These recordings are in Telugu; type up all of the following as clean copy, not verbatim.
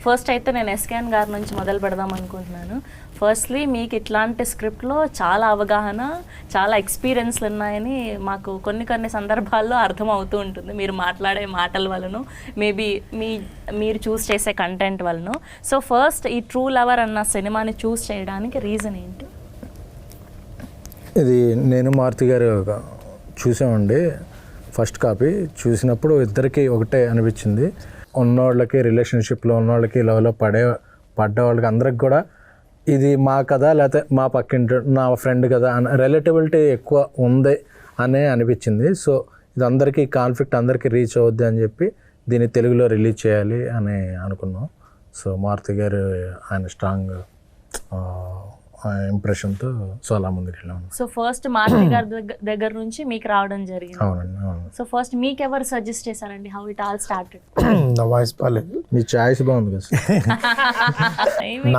ఫస్ట్ అయితే నేను ఎస్కేఎన్ గారి నుంచి మొదలు పెడదాం అనుకుంటున్నాను. ఫస్ట్లీ మీకు ఇట్లాంటి స్క్రిప్ట్లో చాలా అవగాహన, చాలా ఎక్స్పీరియన్స్లు ఉన్నాయని మాకు కొన్ని సందర్భాల్లో అర్థం అవుతూ ఉంటుంది మీరు మాట్లాడే మాటల వలన, మేబీ మీరు చూస్ చేసే కంటెంట్ వలన. సో ఫస్ట్ ఈ ట్రూ లవర్ అన్న సినిమాని చూస్ చేయడానికి రీజన్ ఏంటి? ఇది నేను మారుతి గారు చూసామండి. ఫస్ట్ కాపీ చూసినప్పుడు ఇద్దరికి ఒకటే అనిపించింది. ఉన్నవాళ్ళకి, రిలేషన్షిప్లో ఉన్నవాళ్ళకి, లవ్లో పడ్డ వాళ్ళకి అందరికి కూడా ఇది మా కదా లేకపోతే మా పక్కింటి నా ఫ్రెండ్ కదా అని రిలేటబిలిటీ ఎక్కువ ఉంది అనే అనిపించింది. సో ఇది అందరికీ కాన్ఫ్లిక్ట్ అందరికీ రీచ్ అవుద్ది అని చెప్పి దీన్ని తెలుగులో రిలీజ్ చేయాలి అని అనుకున్నాం. సో మారుతి గారు ఆయన స్ట్రాంగ్ ఇంప్రెషన్తో సో అలా ముందుకు వెళ్ళాము. సో ఫస్ట్ మారుతి గారి దగ్గర నుంచి మీకు రావడం జరిగింది. అవునండి, అవును. సో ఫస్ట్ మీకు ఎవరు సజెస్ట్ చేశారండి? How it all started? నా వాయిస్ బాగాలేదు. మీ చాయిస్ బాగుంది కదా.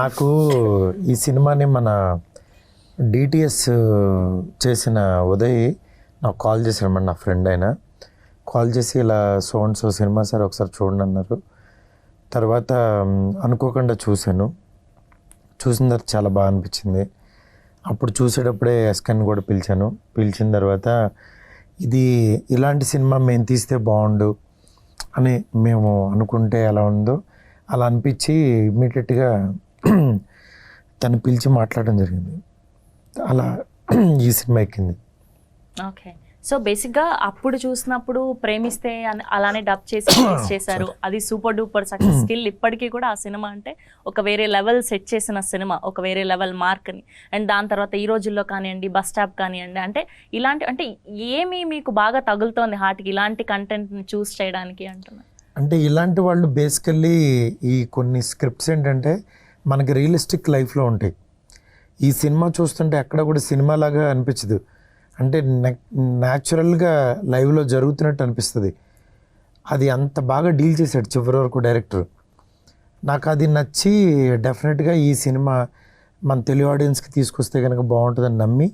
నాకు ఈ సినిమాని మన డిటిఎస్ చేసిన ఉదయ్ నాకు కాల్ చేశాడు, నా ఫ్రెండ్ అయినా కాల్ చేసి ఇలా సో సినిమా సార్ ఒకసారి చూడండి అన్నారు. తర్వాత అనుకోకుండా చూసిన తర్వాత చాలా బాగా అనిపించింది. అప్పుడు చూసేటప్పుడే ఎస్కన్ కూడా పిలిచిన తర్వాత ఇది ఇలాంటి సినిమా మేము తీస్తే బాగుండు అని మేము అనుకుంటే ఎలా ఉందో అలా అనిపించి ఇమ్మీడియట్గా తను పిలిచి మాట్లాడడం జరిగింది. అలా ఈ సినిమా ఎక్కింది. ఓకే. సో బేసిక్గా అప్పుడు చూసినప్పుడు ప్రేమిస్తే అలానే డబ్ చేసి చేశారు, అది సూపర్ డూపర్ సక్సెస్. స్టిల్ ఇప్పటికీ కూడా ఆ సినిమా అంటే ఒక వేరే లెవెల్ సెట్ చేసిన సినిమా, ఒక వేరే లెవెల్ మార్క్ని. అండ్ దాని తర్వాత ఈ రోజుల్లో కానివ్వండి, బస్ స్టాప్ కానివ్వండి, అంటే ఇలాంటి అంటే ఏమి మీకు బాగా తగులుతోంది హార్ట్కి ఇలాంటి కంటెంట్ని చూస్ చేయడానికి అంటున్నారు? అంటే ఇలాంటి వాళ్ళు బేసికల్లీ ఈ కొన్ని స్క్రిప్ట్స్ ఏంటంటే మనకి రియలిస్టిక్ లైఫ్లో ఉంటాయి. ఈ సినిమా చూస్తుంటే ఎక్కడ కూడా సినిమా లాగా అనిపించదు, అంటే న్యాచురల్గా లైవ్లో జరుగుతున్నట్టు అనిపిస్తుంది. అది అంత బాగా డీల్ చేశాడు చివరి వరకు డైరెక్టర్. నాకు అది నచ్చి డెఫినెట్గా ఈ సినిమా మన తెలుగు ఆడియన్స్కి తీసుకొస్తే కనుక బాగుంటుందని నమ్మి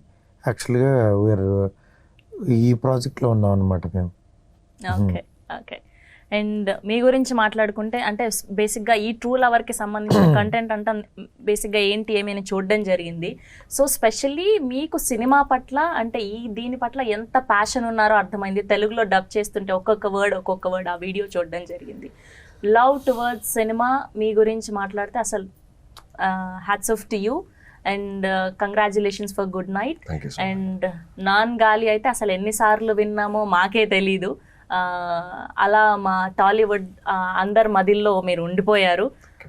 యాక్చువల్గా ఈ ప్రాజెక్ట్లో ఉన్నాం అనమాట మేము. Okay, okay. అండ్ మీ గురించి మాట్లాడుకుంటే అంటే బేసిక్గా ఈ ట్రూ లవర్కి సంబంధించిన కంటెంట్ అంతా బేసిక్గా ఏంటి ఏమైనా చూడడం జరిగింది. సో స్పెషల్లీ మీకు సినిమా పట్ల అంటే దీని పట్ల ఎంత ప్యాషన్ ఉన్నారో అర్థమైంది. తెలుగులో డబ్ చేస్తుంటే ఒక్కొక్క వర్డ్ ఆ వీడియో చూడడం జరిగింది. లవ్ టువర్డ్స్ సినిమా మీ గురించి మాట్లాడితే అసలు hats off to you and congratulations for good night. And non గాలి అయితే అసలు ఎన్నిసార్లు విన్నామో మాకే తెలీదు. అలా మా టాలీవుడ్ అందరి మదిల్లో మీరు ఉండిపోయారు.